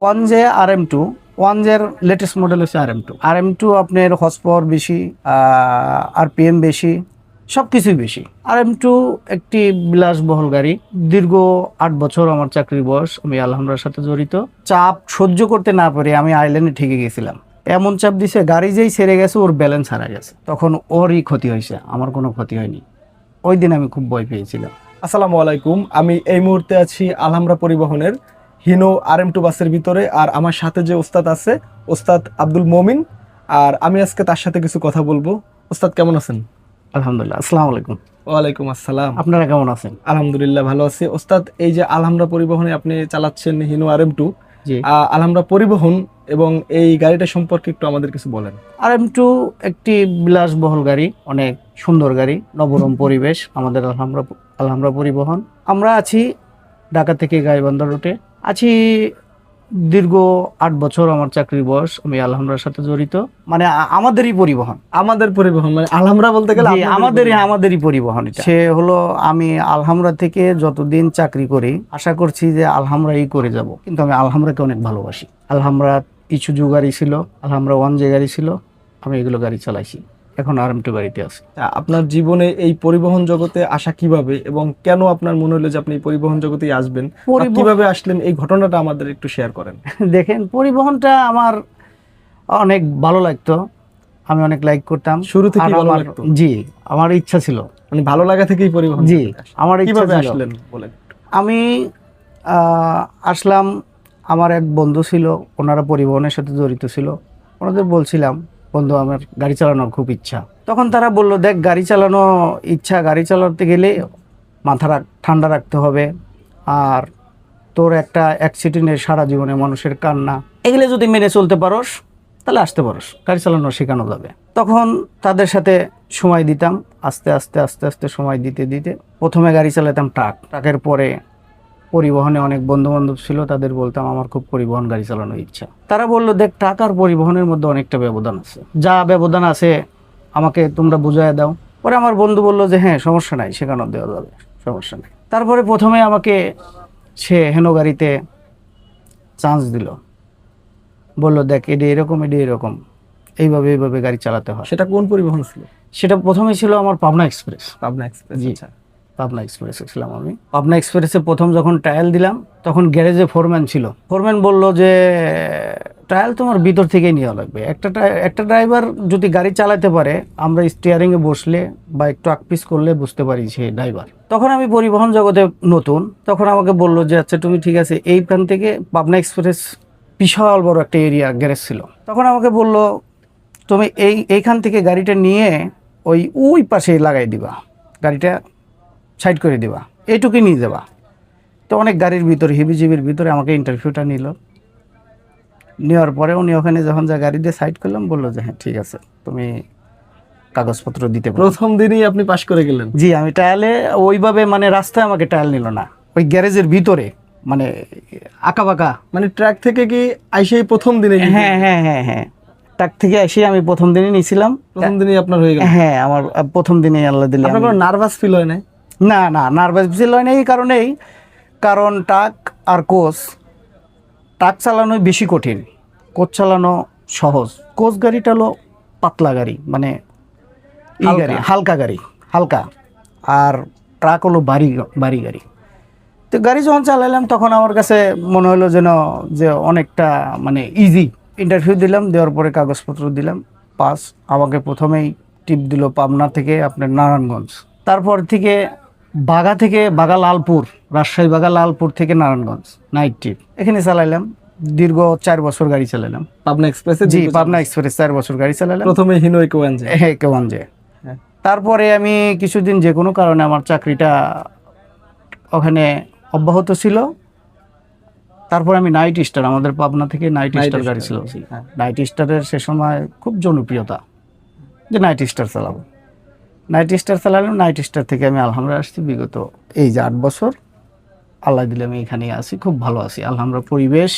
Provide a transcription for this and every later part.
ওয়ানজে RM2 ওয়ানজের latest model হচ্ছে RM2 আপনার horse power বেশি, RPM বেশি, সব কিছুই বেশি। RM2 একটি বিলাসবহুল গাড়ি। দীর্ঘ 8 বছর আমার চাকরির বয়স, আমি আলহামরার সাথে জড়িত। চাপ সহ্য করতে না পারে আমি আইল্যান্ডে ঠেকে গেছিলাম। এমন চাপ দিছে, গাড়ি যেই ছেড়ে গেছে ওর ব্যালেন্স হারা গেছে, তখন ওরই ক্ষতি হয়েছে, আমার কোনো ক্ষতি হয়নি। ওই দিন আমি খুব ভয় পেয়েছিলাম। আসসালামু আলাইকুম। আমি এই মুহূর্তে আছি আলহামরা পরিবহনের হিনো RM2 বাসের ভিতরে, আর আমার সাথে যে ওস্তাদ আছে, ওস্তাদ আব্দুল মমিন, আর আমি আজকে তার সাথে কিছু কথা বলবো। ওস্তাদ কেমন আছেন? আলহামদুলিল্লাহ। আসসালামু আলাইকুম। ওয়ালাইকুম আসসালাম। আপনারা কেমন আছেন? আলহামদুলিল্লাহ ভালো আছি। ওস্তাদ, এই যে আলহামরা পরিবহনে আপনি চালাচ্ছেন হিনো RM2, জি। আলহামরা পরিবহন এবং এই গাড়িটা সম্পর্কে একটু আমাদের কিছু বলেন। RM2 একটি বিলাসবহুল গাড়ি, অনেক সুন্দর গাড়ি, নবরম পরিবেশ আমাদের আলহামরা পরিবহন। আমরা আছি ঢাকা থেকে গাইবান্ধা রুটে আছি। দীর্ঘ 8 বছর আমার চাকরির বয়স, আমি আলহামরার সাথে জড়িত। মানে আমাদেরই পরিবহন। আমাদের পরিবহন মানে আলহামরা বলতে গেলে জি, আমাদেরই পরিবহন এটা। সে হলো, আমি আলহামরা থেকে যতদিন চাকরি করি আশা করছি যে আলহামরাই করে যাব, কিন্তু আমি আলহামরাকে অনেক ভালোবাসি। আলহামরা ইসুজু গাড়ি ছিল, আলহামরা ওয়ানজে গাড়ি ছিল, আমি এগুলো গাড়ি চালাইছি। এখন RM2 গাড়িতে আছি। আপনার জীবনে এই পরিবহন জগতে আসা কিভাবে এবং কেন আপনার মনে হলো যে আপনি এই পরিবহন জগতেই আসবেন, বা কিভাবে আসলেন, এই ঘটনাটা আমাদের একটু শেয়ার করেন। দেখেন, পরিবহনটা আমার অনেক ভালো লাগতো, আমি অনেক লাইক করতাম শুরু থেকেই ভালো লাগতো? জি, আমার ইচ্ছা ছিল। মানে ভালো লাগা থেকেই পরিবহন? জি, আমার ইচ্ছা কিভাবে ছিল। আসলেন বলেন। আমি আসলাম, আমার এক বন্ধু ছিল, ওনারা পরিবহনের সাথে জড়িত ছিল। ওনাদের বলছিলাম, বন্ধু আমার গাড়ি চালানোর খুব ইচ্ছা। তখন তারা বলল, দেখ, গাড়ি চালানো ইচ্ছা, গাড়ি চালাতে গেলে মাথা ঠান্ডা রাখতে হবে, আর তোর একটা অ্যাক্সিডেন্টের সারা জীবনে মানুষের কান্না, এগুলো যদি মেনে চলতে পারোস তাহলে আসতে পারোস, গাড়ি চালানো শেখানো যাবে। তখন তাদের সাথে সময় দিতাম, আস্তে আস্তে আস্তে আস্তে সময় দিতে দিতে প্রথমে গাড়ি চালাতাম ট্রাকের পরে পরিবহনে অনেক বন্ধু বান্ধব ছিল, তাদের বলতাম আমার খুব পরিবহন গাড়ি চালানোর ইচ্ছা। তারা বললো, দেখ, ট্রাক আর পরিবহনের মধ্যে অনেকটা ব্যবধান আছে, যা ব্যবধান আছে আমাকে তোমরা বুঝাইয়া দাও। পরে আমার বন্ধু বললো যে হ্যাঁ, সমস্যা নাই, শেখানো দেওয়া যাবে, সমস্যা নেই। তারপরে প্রথমে আমাকে সে হেনো গাড়িতে চান্স দিল, বললো, দেখ, এটি এরকম, এটি এরকম, এইভাবে এইভাবে গাড়ি চালাতে হয়। সেটা কোন পরিবহন ছিল? সেটা প্রথমে ছিল আমার পাবনা এক্সপ্রেস। পাবনা এক্সপ্রেস? জি, পাবনা এক্সপ্রেসে ছিলাম আমি। পাবনা এক্সপ্রেসে প্রথম যখন ট্রায়াল দিলাম, তখন গ্যারেজে ফোরম্যান ছিল। ফোরম্যান বলল যে ট্রায়াল তোমার ভিতর থেকেই নেওয়া লাগবে। একটা ড্রাইভার যদি গাড়ি চালাতে পারে, আমরা স্টিয়ারিংয়ে বসলে বা একটু আকপিস করলে বুঝতে পারি সে ড্রাইভার। তখন আমি পরিবহন জগতে নতুন, তখন আমাকে বললো যে আচ্ছা তুমি ঠিক আছে, এইখান থেকে পাবনা এক্সপ্রেস বিশাল বড় একটা এরিয়া গ্যারেজ ছিল। তখন আমাকে বললো, তুমি এইখান থেকে গাড়িটা নিয়ে ওই পাশে লাগাই দিবা, গাড়িটা সাইড করে দিবা, এইটুকুই নিয়ে যাবা। তো অনেক গাড়ির ভিতরে, হিবিজিবির ভিতরে আমাকে ইন্টারভিউটা নিল। নেওয়ার পরে উনি ওখানে যখন যা গাড়ি দিয়ে সাইড করলাম, বললো যে হ্যাঁ ঠিক আছে, তুমি কাগজপত্র দিতে পারো। প্রথম দিনই আপনি পাশ করে গেলেন? জি, আমি ট্রায়ালে ওইভাবে, মানে রাস্তায় আমাকে ট্রায়াল নিল না, ওই গ্যারেজের ভিতরে, মানে আঁকা বাঁকা। মানে ট্র্যাক থেকে কি আইসেই প্রথম দিনে? হ্যাঁ হ্যাঁ হ্যাঁ হ্যাঁ, ট্রাক থেকে এসে আমি প্রথম দিনই নিয়েছিলাম। প্রথম দিনই আপনার হয়ে গেল? হ্যাঁ, আমার প্রথম দিনেই আল্লাহ দিলে। আপনার কোনো নার্ভাস ফিল হয় না? না না, নার্ভাস ফিল হয় না এই কারণেই, কারণ ট্রাক আর কোচ, ট্রাক চালানো বেশি কঠিন, কোচ চালানো সহজ। কোচ গাড়িটা হলো পাতলা গাড়ি, মানে গাড়ি হালকা গাড়ি, হালকা। আর ট্রাক হলো ভারী গাড়ি। তো গাড়ি যখন চালাইলাম তখন আমার কাছে মনে হলো যেন যে অনেকটা মানে ইজি। ইন্টারভিউ দিলাম, দেওয়ার পরে কাগজপত্র দিলাম, পাস। আমাকে প্রথমেই টিপ দিল পাবনা থেকে আপনার নারায়ণগঞ্জ, তারপর থেকে বাগা লালপুর, রাজশাহী বাগা লালপুর থেকে নারায়ণগঞ্জ নাইট ট্রিপ, এখানে চালাইলাম। দীর্ঘ 4 বছর গাড়ি চালাইলাম পাবনা এক্সপ্রেসে? জি, পাবনা এক্সপ্রেস 4 বছর গাড়ি চালাইলাম। প্রথমে হিনো কেওয়ানজে? হ্যাঁ, কেওয়ানজে। তারপরে আমি কিছুদিন যে কোনো কারণে আমার চাকরিটা ওখানে অব্যাহত ছিল। তারপর আমি নাইট স্টার, আমাদের পাবনা থেকে নাইট স্টার গাড়ি ছিল। নাইট স্টারের সে সময় খুব জনপ্রিয়তা, যে নাইট স্টার চালাবো। নাইট স্টার চালালাম, নাইট স্টার থেকে আমি আলহামরা আসছি বিগত এই যে 8 বছর। আল্লাহ দিলে আমি এখানেই আছি, খুব ভালো আছি। আলহামরা পরিবেশ,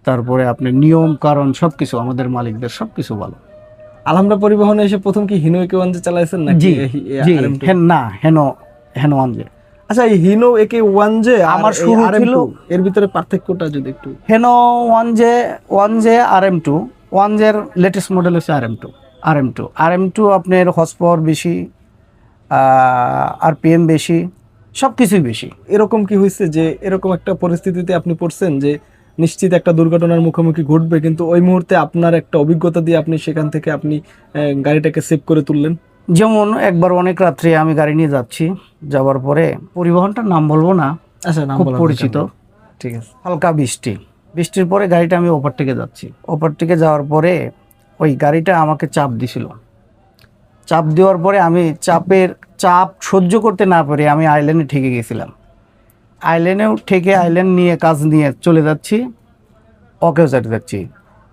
তারপরে আপনার নিয়ম কারণ সব কিছু, আমাদের মালিকদের সব কিছু ভালো। আলহামরা পরিবহনে এসে প্রথম কি হিনো কেওয়ানজে চালাইছেন নাকি? জি জি, না, হেনো ওয়ানজে। আচ্ছা, এই হিনো একে 1J আমার শুরু ছিল এর ভিতরে পার্থক্যটা যদি একটু। হেনো 1J RM2, 1J এর লেটেস্ট মডেল হচ্ছে RM2 আপনার হর্স পাওয়ার বেশি, RPM বেশি, সব কিছুই বেশি। এরকম কি হয়েছে যে এরকম একটা পরিস্থিতিতে আপনি পড়ছেন যে নিশ্চিত একটা দুর্ঘটনার মুখোমুখি ঘটবে, কিন্তু ওই মুহূর্তে আপনার একটা অভিজ্ঞতা দিয়ে আপনি সেখান থেকে আপনি গাড়িটাকে সেভ করে তুললেন? যেমন একবার অনেক রাত্রে আমি গাড়ি নিয়ে যাচ্ছি, যাওয়ার পরে পরিবহনটার নাম বলবো না, আচ্ছা, নাম খুব বলা পরিচিত, ঠিক আছে। হালকা বৃষ্টির পরে গাড়িটা আমি ওপারটিকে যাচ্ছি, ওপারটিকে যাওয়ার পরে ওই গাড়িটা আমাকে চাপ দিছিল। চাপ দেওয়ার পরে আমি চাপ সহ্য করতে না পারে আমি আইল্যান্ডে ঠেকে গেছিলাম। আইল্যান্ডেও ঠেকে আইল্যান্ড নিয়ে কাজ নিয়ে চলে যাচ্ছি, ওকেও চালিয়ে যাচ্ছি।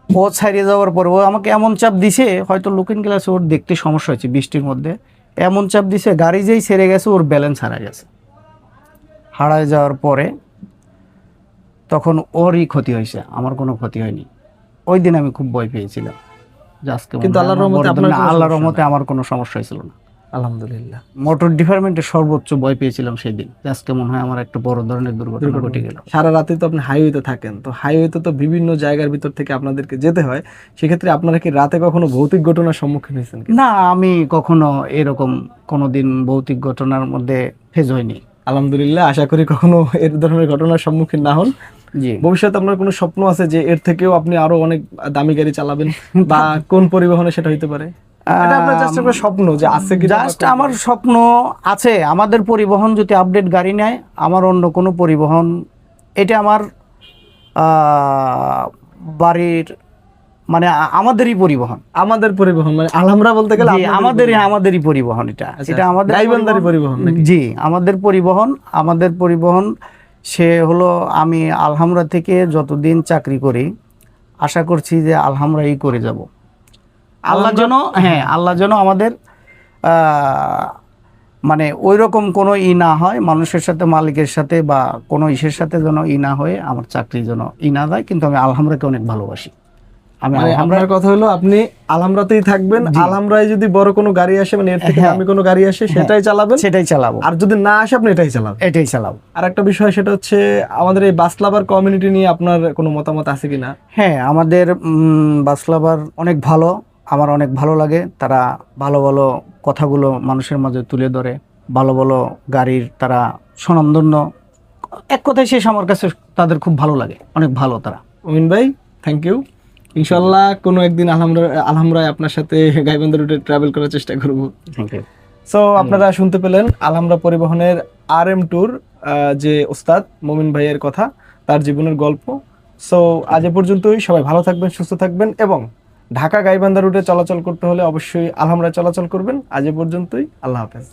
ও ছাড়িয়ে যাওয়ার পরে ও আমাকে এমন চাপ দিছে, হয়তো লুকিং গ্লাসে ওর দেখতে সমস্যা হয়েছে বৃষ্টির মধ্যে, এমন চাপ দিছে গাড়ি যেই ছেড়ে গেছে ওর ব্যালেন্স হারায় যাওয়ার পরে তখন ওরই ক্ষতি হয়েছে, আমার কোনো ক্ষতি হয়নি। ওই দিন আমি খুব ভয় পেয়েছিলাম যে আজকে কিন্তু আল্লাহর রহমতে আপনার কোনো আল্লাহর সমস্যা রহমতে আমার কোনো সমস্যা হয়েছিল না, আলহামদুলিল্লাহ। মোটর ডিপার্টমেন্টে সর্বোচ্চ ভয় পেয়েছিলাম সেই দিন যে আজকে মনে হয় আমার একটা বড় ধরনের দুর্ঘটনা ঘটে গেল। সারা রাতে তো আপনি হাইওয়েতে থাকেন, তো হাইওয়েতে তো বিভিন্ন জায়গার ভিতর থেকে আপনাদেরকে যেতে হয়, সেক্ষেত্রে আপনারা কি রাতে কখনো ভৌতিক ঘটনার সম্মুখীন হয়েছেন কি? না, আমি কখনো এরকম কোনোদিন ভৌতিক ঘটনার মধ্যে ফেজ হয়নি। আলহামদুলিল্লাহ, আশা করি কখনো এর ধরনের ঘটনার সম্মুখীন না হন। জি, ভবিষ্যতে আপনার কোনো স্বপ্ন আছে যে এর থেকেও আপনি আরো অনেক দামি গাড়ি চালাবেন, বা কোন পরিবহনে সেটা হইতে পারে? এটা আপনার জাস্ট একটা স্বপ্ন যে আছে কি? জাস্ট আমার স্বপ্ন আছে আমাদের পরিবহন যদি আপডেট গাড়ি নেয়, আমার অন্য কোনো পরিবহন, এটা আমার বাড়ির মানে আমাদেরই পরিবহন। আমাদের পরিবহন মানে আলহামরা বলতে গেলে জি, আমাদেরই পরিবহন, এটা আমাদের গাইবান্ধারি পরিবহন নাকি? জি, আমাদের পরিবহন। সে হলো আমি আলহামরা থেকে যতদিন চাকরি করি আশা করছি যে আলহামরাই করে যাব। আল্লাহ যেন আমাদের মানে ওই রকম কোনো না হয়, মানুষের সাথে মালিকের সাথে বা কোনো ইসের সাথে যেন না হয়ে আমার চাকরি যেন না যায়। কিন্তু আমি আলহামরাকে অনেক ভালোবাসি। আমি আপনার কথা হলো আপনি আলহামরাতেই থাকবেন, আলহামরায় যদি বড় কোনো গাড়ি আসে মানে এর থেকে দামি কোনো গাড়ি আসে সেটাই চালাবো, আর যদি না আসে আপনি এটাই চালাবো। আর একটা বিষয় সেটা হচ্ছে আমাদের এই বাস লাভার কমিউনিটি নিয়ে আপনার কোনো মতামত আছে কিনা? হ্যাঁ, আমাদের বাস লাভার অনেক ভালো, আমার অনেক ভালো লাগে। তারা ভালো ভালো কথাগুলো মানুষের মাঝে তুলে ধরে, ভালো ভালো গাড়ির তারা স্বনামধন্য, এক কথায় শেষ আমার কাছে তাদের খুব ভালো লাগে, অনেক ভালো তারা। অমিন ভাই, থ্যাংক ইউ। ইনশাল্লাহ কোনো একদিন আলহামরায় আপনার সাথে গাইবান্ধা রুটে ট্রাভেল করার চেষ্টা করব। সো আপনারা শুনতে পেলেন আলহামরা পরিবহনের RM2-র যে ওস্তাদ মমিন ভাইয়ের কথা, তার জীবনের গল্প। সো আজ এ পর্যন্তই। সবাই ভালো থাকবেন, সুস্থ থাকবেন, এবং ঢাকা গাইবান্ধা রুটে চলাচল করতে হলে অবশ্যই আলহামরা চলাচল করবেন। আজ এ পর্যন্তই, আল্লাহ হাফেজ।